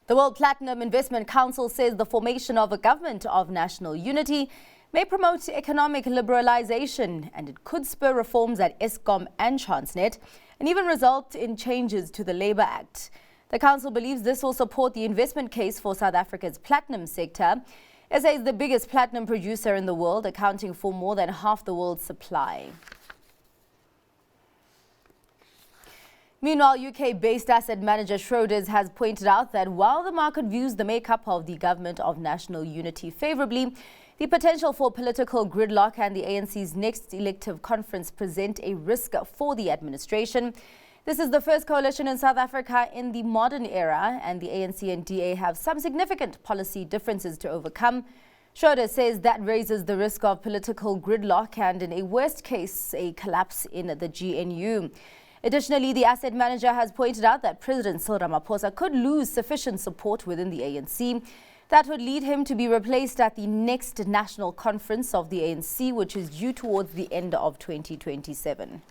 The World Platinum Investment Council says the formation of a government of national unity may promote economic liberalisation, and it could spur reforms at Eskom and Transnet and even result in changes to the Labour Act. The council believes this will support the investment case for South Africa's platinum sector. SA is the biggest platinum producer in the world, accounting for more than half the world's supply. Meanwhile, UK-based asset manager Schroders has pointed out that while the market views the makeup of the government of national unity favourably, the potential for political gridlock and the ANC's next elective conference present a risk for the administration. This is the first coalition in South Africa in the modern era, and the ANC and DA have some significant policy differences to overcome. Schroders says that raises the risk of political gridlock and, in a worst case, a collapse in the GNU. Additionally, the asset manager has pointed out that President Cyril Ramaphosa could lose sufficient support within the ANC. That would lead him to be replaced at the next national conference of the ANC, which is due towards the end of 2027.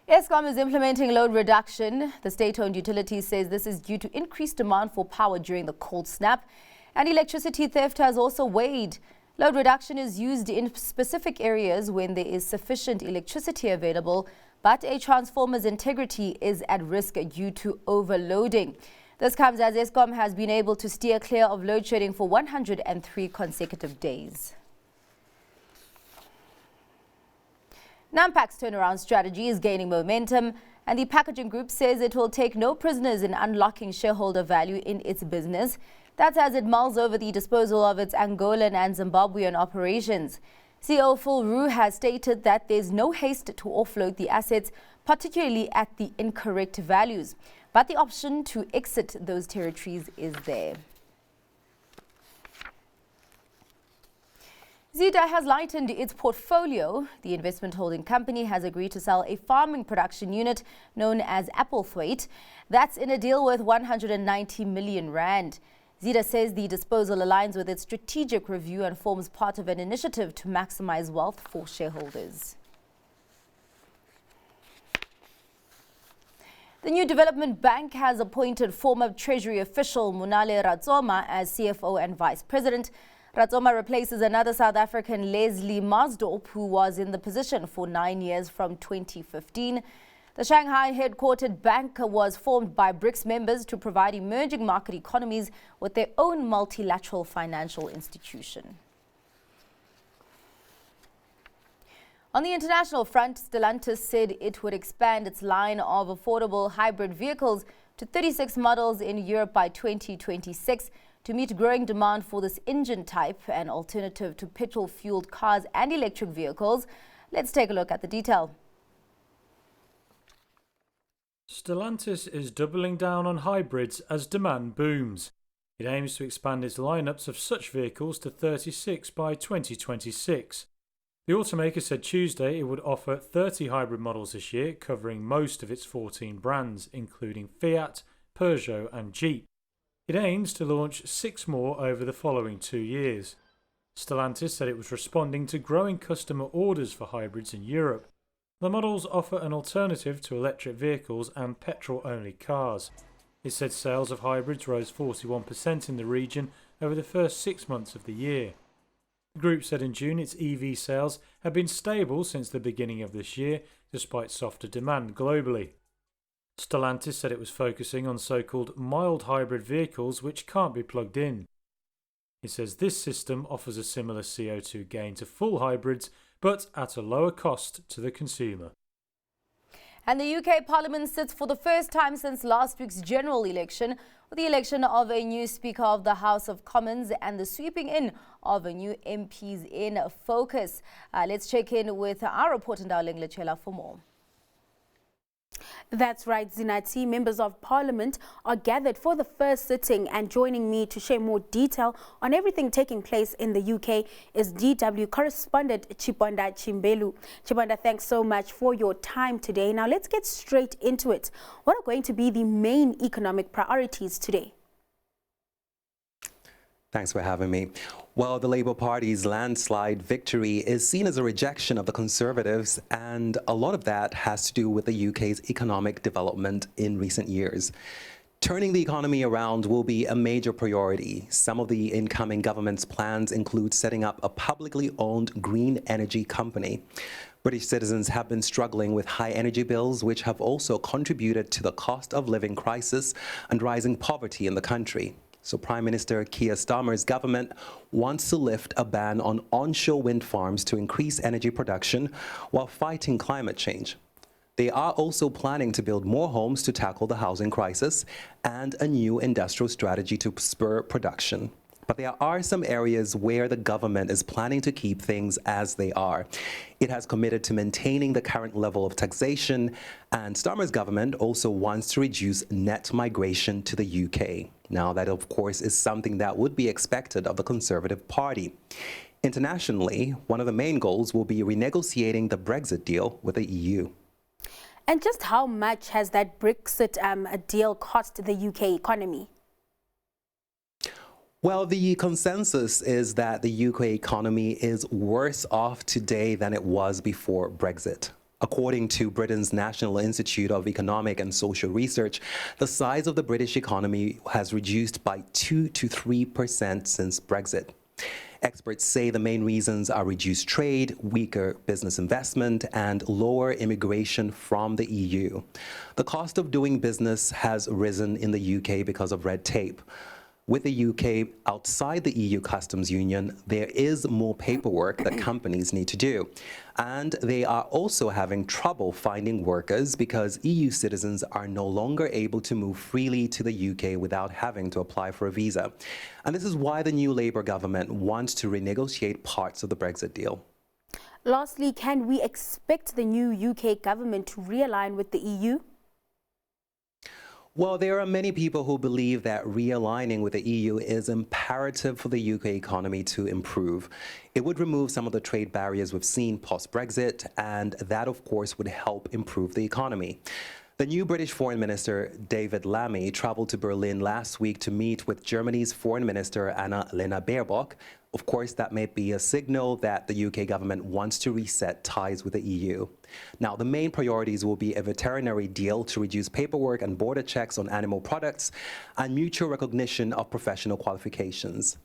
Eskom is implementing load reduction. The state-owned utility says this is due to increased demand for power during the cold snap, and electricity theft has also weighed. Load reduction is used in specific areas when there is sufficient electricity available, but a transformer's integrity is at risk due to overloading. This comes as Eskom has been able to steer clear of load shedding for 103 consecutive days. Nampak's turnaround strategy is gaining momentum, and the packaging group says it will take no prisoners in unlocking shareholder value in its business. That's as it mulls over the disposal of its Angolan and Zimbabwean operations. CEO Phil Roux has stated that there's no haste to offload the assets, particularly at the incorrect values. But the option to exit those territories is there. Zeda has lightened its portfolio. The investment holding company has agreed to sell a farming production unit known as Applethwaite. That's in a deal worth 190 million rand. Zeda says the disposal aligns with its strategic review and forms part of an initiative to maximize wealth for shareholders. The New Development Bank has appointed former Treasury official Munale Ratsoma as CFO and Vice President. Ratsoma replaces another South African, Leslie Marsdorp, who was in the position for 9 years from 2015. The Shanghai headquartered bank was formed by BRICS members to provide emerging market economies with their own multilateral financial institution. On the international front, Stellantis said it would expand its line of affordable hybrid vehicles to 36 models in Europe by 2026 to meet growing demand for this engine type, an alternative to petrol-fueled cars and electric vehicles. Let's take a look at the detail. Stellantis is doubling down on hybrids as demand booms. It aims to expand its lineups of such vehicles to 36 by 2026. The automaker said Tuesday it would offer 30 hybrid models this year, covering most of its 14 brands, including Fiat, Peugeot and Jeep. It aims to launch 6 more over the following 2 years. Stellantis said it was responding to growing customer orders for hybrids in Europe. The models offer an alternative to electric vehicles and petrol-only cars. It said sales of hybrids rose 41% in the region over the first 6 months of the year. The group said in June its EV sales had been stable since the beginning of this year, despite softer demand globally. Stellantis said it was focusing on so-called mild hybrid vehicles which can't be plugged in. It says this system offers a similar CO2 gain to full hybrids, but at a lower cost to the consumer. And the UK Parliament sits for the first time since last week's general election, with the election of a new Speaker of the House of Commons and the sweeping in of a new MPs in focus. Let's check in with our reporter Darling Lechela for more. That's right, Zinati. Members of Parliament are gathered for the first sitting, and joining me to share more detail on everything taking place in the UK is DW correspondent Chibonda Chimbelu. Chibonda, thanks so much for your time today. Now let's get straight into it. What are going to be the main economic priorities today? Thanks for having me. Well, the Labour Party's landslide victory is seen as a rejection of the Conservatives, and a lot of that has to do with the UK's economic development in recent years. Turning the economy around will be a major priority. Some of the incoming government's plans include setting up a publicly owned green energy company. British citizens have been struggling with high energy bills, which have also contributed to the cost of living crisis and rising poverty in the country. So Prime Minister Keir Starmer's government wants to lift a ban on onshore wind farms to increase energy production while fighting climate change. They are also planning to build more homes to tackle the housing crisis and a new industrial strategy to spur production. But there are some areas where the government is planning to keep things as they are. It has committed to maintaining the current level of taxation, and Starmer's government also wants to reduce net migration to the UK. Now, that, of course, is something that would be expected of the Conservative Party. Internationally, one of the main goals will be renegotiating the Brexit deal with the EU. And just how much has that Brexit deal cost the UK economy? Well, the consensus is that the UK economy is worse off today than it was before Brexit. According to Britain's National Institute of Economic and Social Research, the size of the British economy has reduced by 2 to 3% since Brexit. Experts say the main reasons are reduced trade, weaker business investment, and lower immigration from the EU. The cost of doing business has risen in the UK because of red tape. With the UK outside the EU customs union, there is more paperwork that companies need to do. And they are also having trouble finding workers because EU citizens are no longer able to move freely to the UK without having to apply for a visa. And this is why the new Labour government wants to renegotiate parts of the Brexit deal. Lastly, can we expect the new UK government to realign with the EU? Well, there are many people who believe that realigning with the EU is imperative for the UK economy to improve. It would remove some of the trade barriers we've seen post-Brexit, and that, of course, would help improve the economy. The new British Foreign Minister, David Lammy, traveled to Berlin last week to meet with Germany's Foreign Minister, Annalena Baerbock. Of course, that may be a signal that the UK government wants to reset ties with the EU. Now, the main priorities will be a veterinary deal to reduce paperwork and border checks on animal products and mutual recognition of professional qualifications.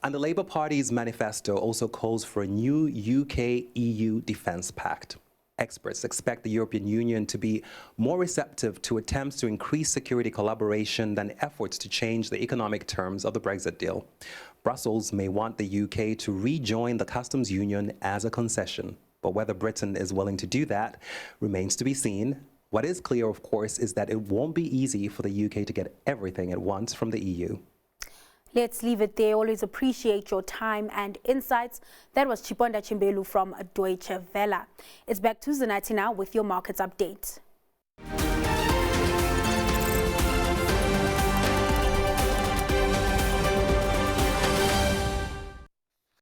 And the Labour Party's manifesto also calls for a new UK-EU defence pact. Experts expect the European Union to be more receptive to attempts to increase security collaboration than efforts to change the economic terms of the Brexit deal. Brussels may want the UK to rejoin the customs union as a concession, but whether Britain is willing to do that remains to be seen. What is clear, of course, is that it won't be easy for the UK to get everything it wants from the EU. Let's leave it there. Always appreciate your time and insights. That was Chiponda Chimbelu from Deutsche Welle. It's back to Zanati now with your markets update.